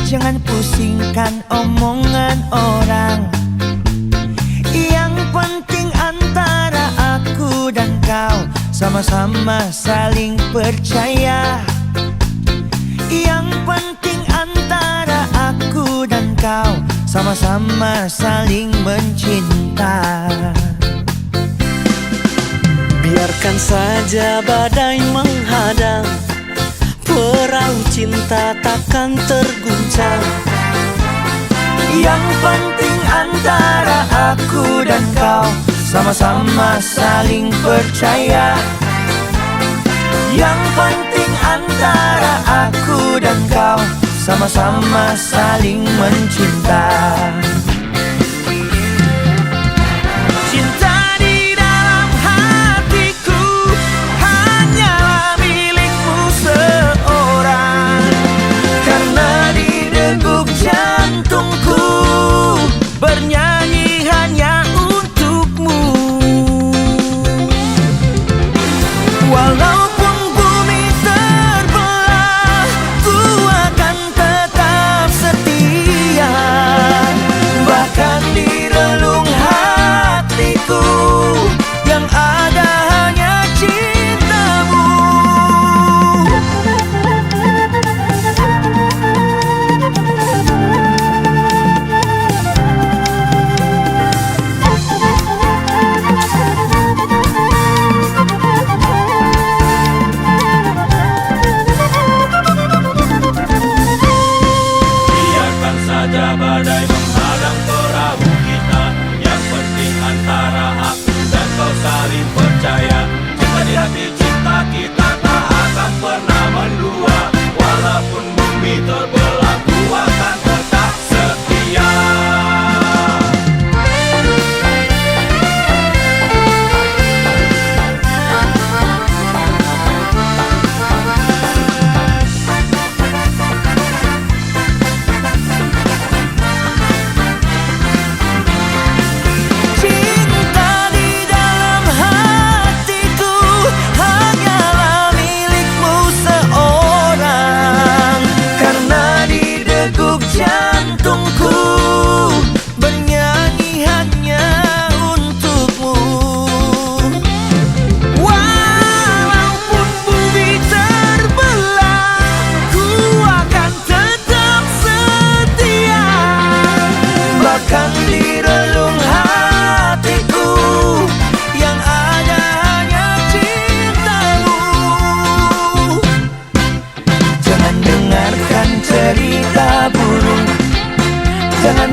Jangan pusingkan omongan orang. Yang penting antara aku dan kau sama-sama saling percaya. Yang penting antara aku dan kau sama-sama saling mencinta. Biarkan saja badai menghadang, perahu cinta takkan terguncang. Yang penting antara aku dan kau sama-sama saling percaya. Yang penting antara aku dan kau sama-sama saling mencinta. Cinta di dalam hatiku hanyalah milikmu seorang. Karena di degup jantungku bernyanyi hanya untukmu. Walaupun bumi terbelah, ku akan tetap setia. Bahkan di relung hatiku yang ada hanya cintamu. Biarkan saja badai menghadang perahu kita. Yang penting antara aku dan kau saling percaya. Cinta di hati cinta kita tak akan pernah mendua. Walaupun bumi terbelah, ku akan tetap setia. Cinta di dalam hatiku hanyalah milikmu seorang. Karena di degup jantungku bernyanyi hanya untukmu. Walaupun bumi terbelah, ku akan tetap setia. Bahkan di relung hatiku yang ada hanya cintamu. Jangan dengarkan cerita burung, jangan